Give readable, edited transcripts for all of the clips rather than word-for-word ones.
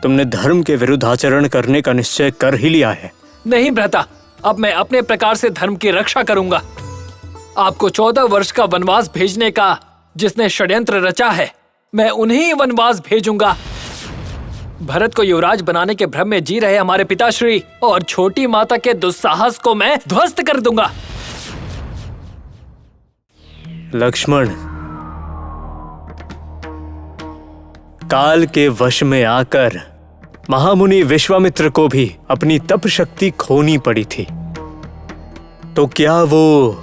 तुमने धर्म के विरुद्ध आचरण करने का निश्चय कर ही लिया है। नहीं भ्राता, अब मैं अपने प्रकार से धर्म की रक्षा करूंगा। आपको 14 वर्ष का वनवास भेजने का जिसने षड्यंत्र रचा है, मैं उन्हीं वनवास भेजूंगा। भरत को युवराज बनाने के भ्रम में जी रहे हमारे पिताश्री और छोटी माता के दुस्साहस को मैं ध्वस्त कर दूंगा। लक्ष्मण, काल के वश में आकर महामुनि विश्वामित्र को भी अपनी तप शक्ति खोनी पड़ी थी, तो क्या वो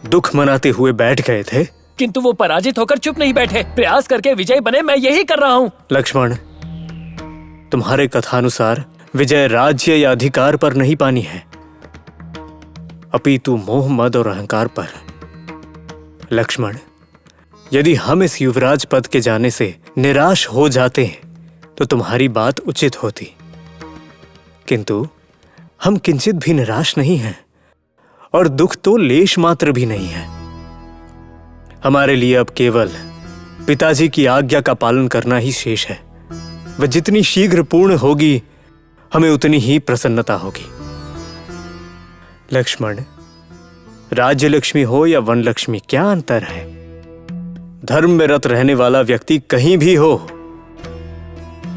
दुख मनाते हुए बैठ गए थे? किंतु वो पराजित होकर चुप नहीं बैठे, प्रयास करके विजय बने। मैं यही कर रहा हूँ। लक्ष्मण, तुम्हारे कथानुसार विजय राज्य या अधिकार पर नहीं पानी है, अपितु मोह मद और अहंकार पर। लक्ष्मण, यदि हम इस युवराज पद के जाने से निराश हो जाते हैं तो तुम्हारी बात उचित होती, किंतु हम किंचित भी निराश नहीं हैं और दुख तो लेश मात्र भी नहीं है। हमारे लिए अब केवल पिताजी की आज्ञा का पालन करना ही शेष है। वह जितनी शीघ्र पूर्ण होगी, हमें उतनी ही प्रसन्नता होगी। लक्ष्मण, राज्य लक्ष्मी हो या वन लक्ष्मी, क्या अंतर है? धर्म में रत रहने वाला व्यक्ति कहीं भी हो,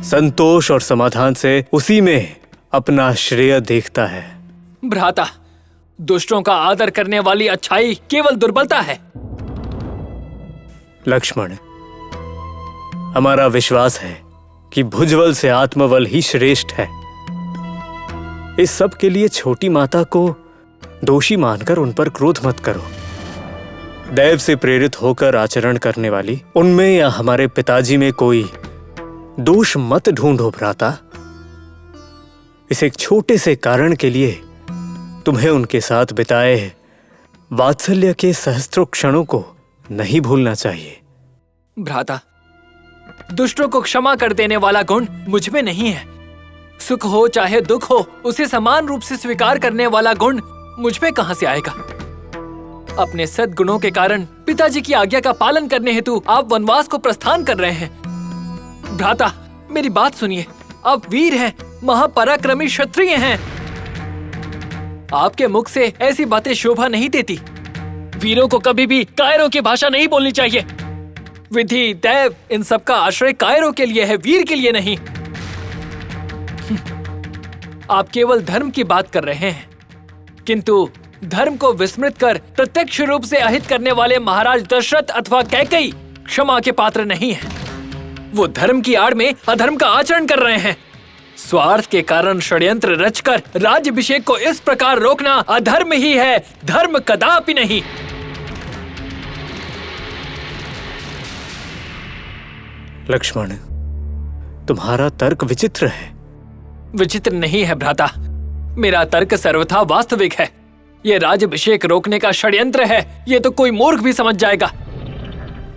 संतोष और समाधान से उसी में अपना श्रेय देखता है। भ्राता, दुष्टों का आदर करने वाली अच्छाई केवल दुर्बलता है। लक्ष्मण, हमारा विश्वास है कि भुजबल से आत्मबल ही श्रेष्ठ है। इस सब के लिए छोटी माता को दोषी मानकर उन पर क्रोध मत करो। दैव से प्रेरित होकर आचरण करने वाली उनमें या हमारे पिताजी में कोई दोष मत ढूंढो भ्राता। इस एक छोटे से कारण के लिए तुम्हें उनके साथ बिताए वात्सल्य के सहस्त्रों क्षणों को नहीं भूलना चाहिए। भ्राता, दुष्टों को क्षमा कर देने वाला गुण मुझ में नहीं है। सुख हो चाहे दुख हो, उसे समान रूप से स्वीकार करने वाला गुण मुझ में कहां से आएगा? अपने सद्गुणों के कारण पिताजी की आज्ञा का पालन करने हेतु आप वनवास को प्रस्थान कर रहे हैं। भ्राता, मेरी बात सुनिए। आप वीर हैं, महापराक्रमी क्षत्रिय हैं। आपके मुख से ऐसी बातें शोभा नहीं देती। वीरों को कभी भी कायरों की भाषा नहीं बोलनी चाहिए। विधि, दैव, इन सब का आश्रय कायरों के लिए है, वीर के लिए नहीं। आप केवल धर्म की बात कर रहे हैं, किंतु धर्म को विस्मृत कर प्रत्यक्ष रूप से अहित करने वाले महाराज दशरथ अथवा कैकेयी क्षमा के पात्र नहीं हैं। वो धर्म की आड़ में अधर्म का आचरण कर रहे हैं। स्वार्थ के कारण षड्यंत्र रचकर राज्याभिषेक को इस प्रकार रोकना अधर्म ही है, धर्म कदापि नहीं। लक्ष्मण, तुम्हारा तर्क विचित्र है। विचित्र नहीं है भ्राता, मेरा तर्क सर्वथा वास्तविक है। ये राज्याभिषेक रोकने का षड्यंत्र है, ये तो कोई मूर्ख भी समझ जाएगा।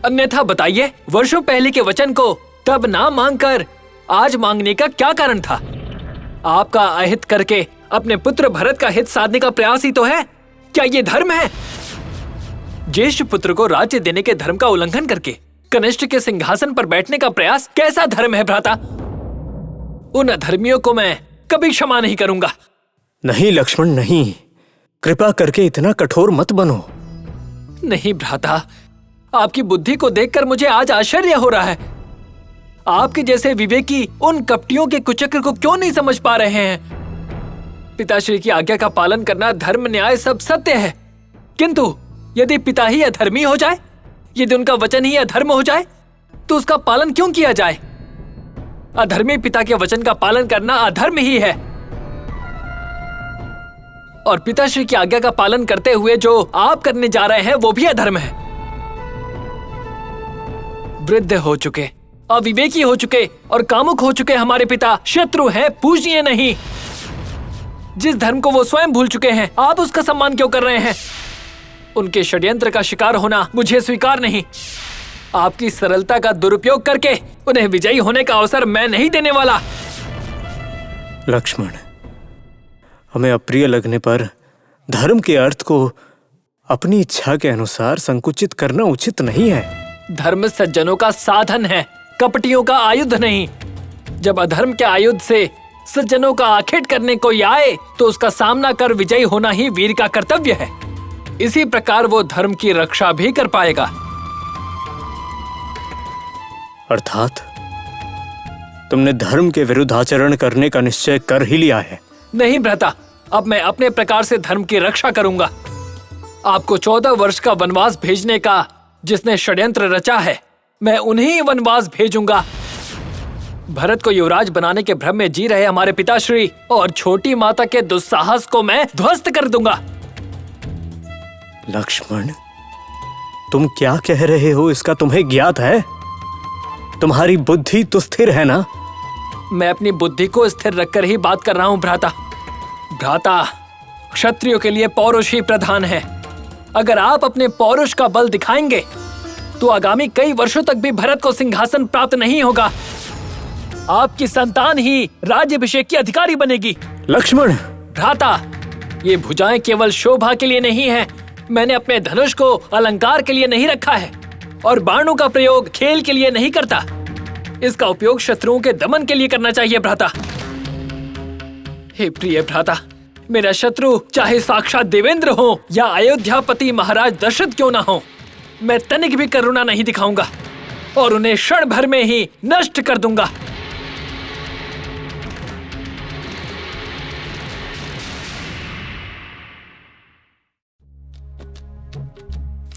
अन्यथा बताइए, वर्षों पहले के वचन को तब ना मांगकर आज मांगने का क्या कारण था? आपका अहित करके अपने पुत्र भरत का हित साधने का प्रयास ही तो है। क्या ये धर्म है? ज्येष्ठ पुत्र को राज्य देने के धर्म का उल्लंघन करके कनिष्ठ के सिंहासन पर बैठने का प्रयास कैसा धर्म है भ्राता? उन अधर्मियों को मैं कभी क्षमा नहीं करूंगा। नहीं लक्ष्मण, नहीं, कृपा करके इतना कठोर मत बनो। नहीं भ्राता, आपकी बुद्धि को देखकर मुझे आज आश्चर्य हो रहा है। आपके जैसे विवेकी उन कपटियों के कुचक्र को क्यों नहीं समझ पा रहे हैं? पिताश्री की आज्ञा का पालन करना, धर्म, न्याय सब सत्य है, किंतु यदि पिता ही अधर्मी हो जाए, यदि उनका वचन ही अधर्म हो जाए, तो उसका पालन क्यों किया जाए? अधर्मी पिता के वचन का पालन करना अधर्म ही है, और पिताश्री की आज्ञा का पालन करते हुए जो आप करने जा रहे हैं वो भी अधर्म है। वृद्ध हो चुके, अविवेकी हो चुके और कामुक हो चुके हमारे पिता शत्रु हैं, पूजनीय नहीं। जिस धर्म को वो स्वयं भूल चुके हैं, आप उसका सम्मान क्यों कर रहे हैं? उनके षड्यंत्र का शिकार होना मुझे स्वीकार नहीं। आपकी सरलता का दुरुपयोग करके उन्हें विजयी होने का अवसर मैं नहीं देने वाला। लक्ष्मण, हमें अप्रिय लगने पर धर्म के अर्थ को अपनी इच्छा के अनुसार संकुचित करना उचित नहीं है। धर्म सज्जनों का साधन है, कपटियों का आयुध नहीं। जब अधर्म के आयुध से सज्जनों का आखेट करने कोई आए तो उसका सामना कर विजयी होना ही वीर का कर्तव्य है। इसी प्रकार वो धर्म की रक्षा भी कर पाएगा। अर्थात तुमने धर्म के विरुद्ध आचरण करने का निश्चय कर ही लिया है। नहीं भ्राता, अब मैं अपने प्रकार से धर्म की रक्षा करूंगा। आपको 14 वर्ष का वनवास भेजने का जिसने षड्यंत्र रचा है, मैं उन्हीं वनवास भेजूंगा। भरत को युवराज बनाने के भ्रम में जी रहे हमारे पिताश्री और छोटी माता के दुस्साहस को मैं ध्वस्त कर दूंगा। लक्ष्मण, तुम क्या कह रहे हो इसका तुम्हें ज्ञात है? तुम्हारी बुद्धि तो स्थिर है ना? मैं अपनी बुद्धि को स्थिर रखकर ही बात कर रहा हूँ भ्राता। भ्राता, क्षत्रियों के लिए पौरुष ही प्रधान है। अगर आप अपने पौरुष का बल दिखाएंगे तो आगामी कई वर्षों तक भी भरत को सिंहासन प्राप्त नहीं होगा। आपकी संतान ही राज्याभिषेक की अधिकारी बनेगी। लक्ष्मण! भ्राता, ये भुजाएं केवल शोभा के लिए नहीं है। मैंने अपने धनुष को अलंकार के लिए नहीं रखा है और बाणों का प्रयोग खेल के लिए नहीं करता। इसका उपयोग शत्रुओं के दमन के लिए करना चाहिए भ्राता। हे प्रिय भ्राता, मेरा शत्रु चाहे साक्षात देवेंद्र हो या अयोध्यापति महाराज दशरथ क्यों ना हो, मैं तनिक भी करुणा नहीं दिखाऊंगा और उन्हें क्षण भर में ही नष्ट कर दूंगा।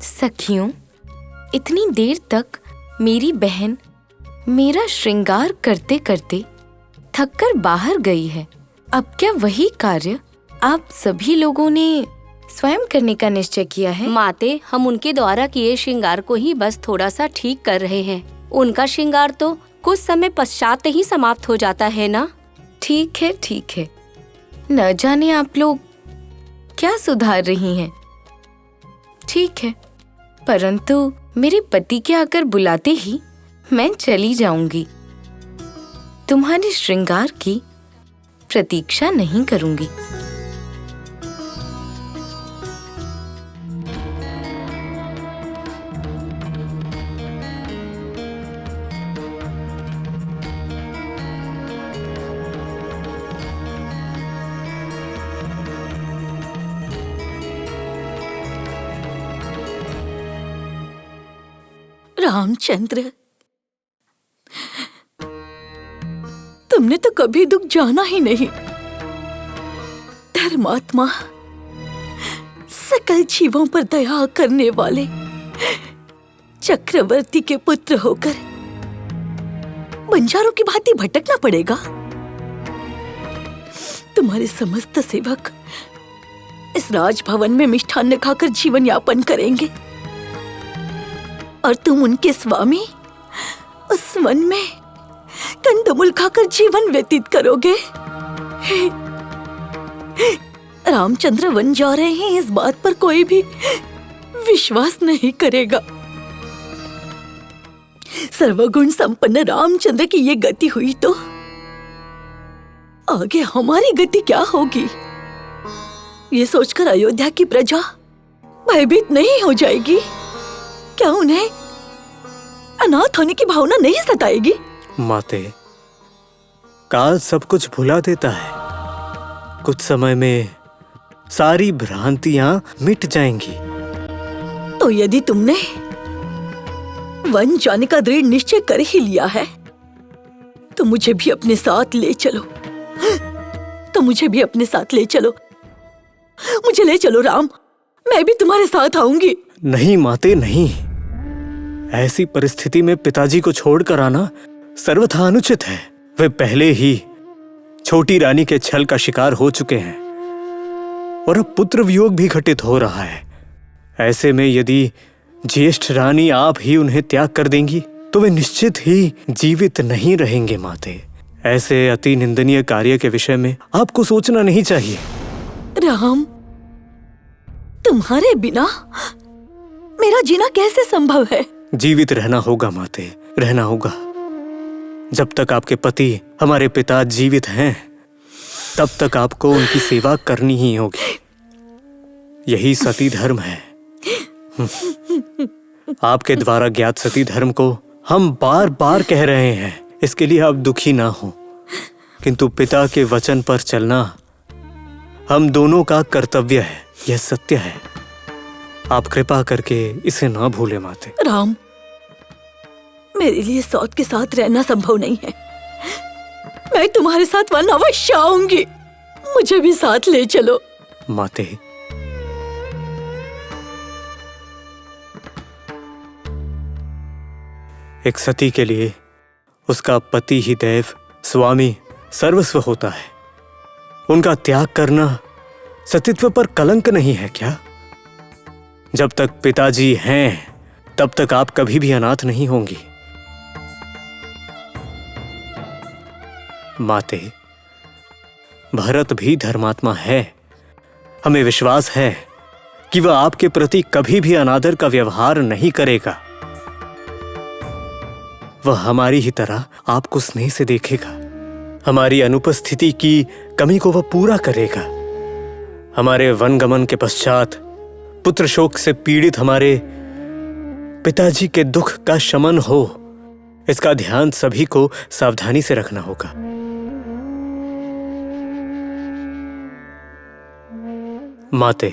सखियों, इतनी देर तक मेरी बहन मेरा श्रृंगार करते करते थककर बाहर गई है। अब क्या वही कार्य आप सभी लोगों ने स्वयं करने का निश्चय किया है? माते, हम उनके द्वारा किए श्रृंगार को ही बस थोड़ा सा ठीक कर रहे हैं। उनका श्रृंगार तो कुछ समय पश्चात ही समाप्त हो जाता है ना। ठीक है, ठीक है। न जाने आप लोग क्या सुधार रही हैं। ठीक है, परंतु मेरे पति के आकर बुलाते ही मैं चली जाऊंगी। तुम्हारे श्रृंगार की प्रतीक्षा नहीं करूंगी। रामचंद्र, तुमने तो कभी दुख जाना ही नहीं। धर्मात्मा, सकल जीवों पर दया करने वाले चक्रवर्ती के पुत्र होकर बंजारों की भांति भटकना पड़ेगा। तुम्हारे समस्त सेवक इस राजभवन में मिष्ठान्न खाकर जीवन यापन करेंगे और तुम उनके स्वामी उस वन में कंदमूल खाकर जीवन व्यतीत करोगे। रामचंद्र वन जा रहे हैं, इस बात पर कोई भी विश्वास नहीं करेगा। सर्वगुण संपन्न रामचंद्र की ये गति हुई तो आगे हमारी गति क्या होगी? ये सोचकर अयोध्या की प्रजा भयभीत नहीं हो जाएगी? क्या उन्हें अनाथ होने की भावना नहीं सताएगी? माते, काल सब कुछ भुला देता है। कुछ समय में सारी भ्रांतियां मिट जाएंगी। तो यदि तुमने वन जाने का दृढ़ निश्चय कर ही लिया है तो मुझे भी अपने साथ ले चलो। मुझे ले चलो राम, मैं भी तुम्हारे साथ आऊंगी। नहीं माते, नहीं। ऐसी परिस्थिति में पिताजी को छोड़कर आना सर्वथा अनुचित है। वे पहले ही छोटी रानी के छल का शिकार हो चुके हैं और अब पुत्र वियोग भी घटित हो रहा है। ऐसे में यदि ज्येष्ठ रानी आप ही उन्हें त्याग कर देंगी तो वे निश्चित ही जीवित नहीं रहेंगे। माते, ऐसे अति निंदनीय कार्य के विषय में आपको सोचना नहीं चाहिए। राम, तुम्हारे बिना मेरा जीना कैसे संभव है? जीवित रहना होगा माते, रहना होगा। जब तक आपके पति हमारे पिता जीवित हैं तब तक आपको उनकी सेवा करनी ही होगी। यही सती धर्म है। आपके द्वारा ज्ञात सती धर्म को हम बार बार कह रहे हैं। इसके लिए आप दुखी ना हो, किंतु पिता के वचन पर चलना हम दोनों का कर्तव्य है, यह सत्य है। आप कृपा करके इसे ना भूले माते। राम, मेरे लिए सौत के साथ रहना संभव नहीं है। मैं तुम्हारे साथ वन अवश्य आऊंगी। मुझे भी साथ ले चलो। माते, एक सती के लिए उसका पति ही दैव, स्वामी, सर्वस्व होता है। उनका त्याग करना सतीत्व पर कलंक नहीं है क्या? जब तक पिताजी हैं तब तक आप कभी भी अनाथ नहीं होंगी। माते, भरत भी धर्मात्मा है। हमें विश्वास है कि वह आपके प्रति कभी भी अनादर का व्यवहार नहीं करेगा। वह हमारी ही तरह आपको स्नेह से देखेगा। हमारी अनुपस्थिति की कमी को वह पूरा करेगा। हमारे वनगमन के पश्चात पुत्र शोक से पीड़ित हमारे पिताजी के दुख का शमन हो, इसका ध्यान सभी को सावधानी से रखना होगा। माते,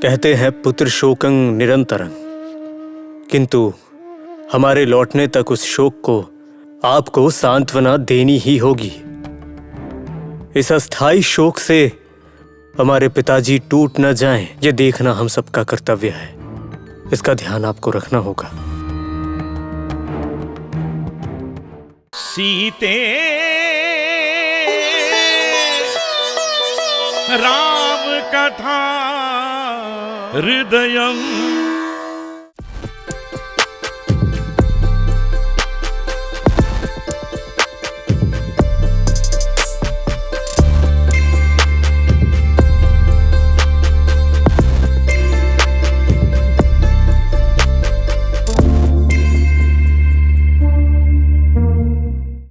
कहते हैं पुत्र शोकं निरंतरं, किंतु हमारे लौटने तक उस शोक को आपको सांत्वना देनी ही होगी। इस अस्थाई शोक से हमारे पिताजी टूट न जाएं, यह देखना हम सबका कर्तव्य है। इसका ध्यान आपको रखना होगा। सीते राम कथा हृदयं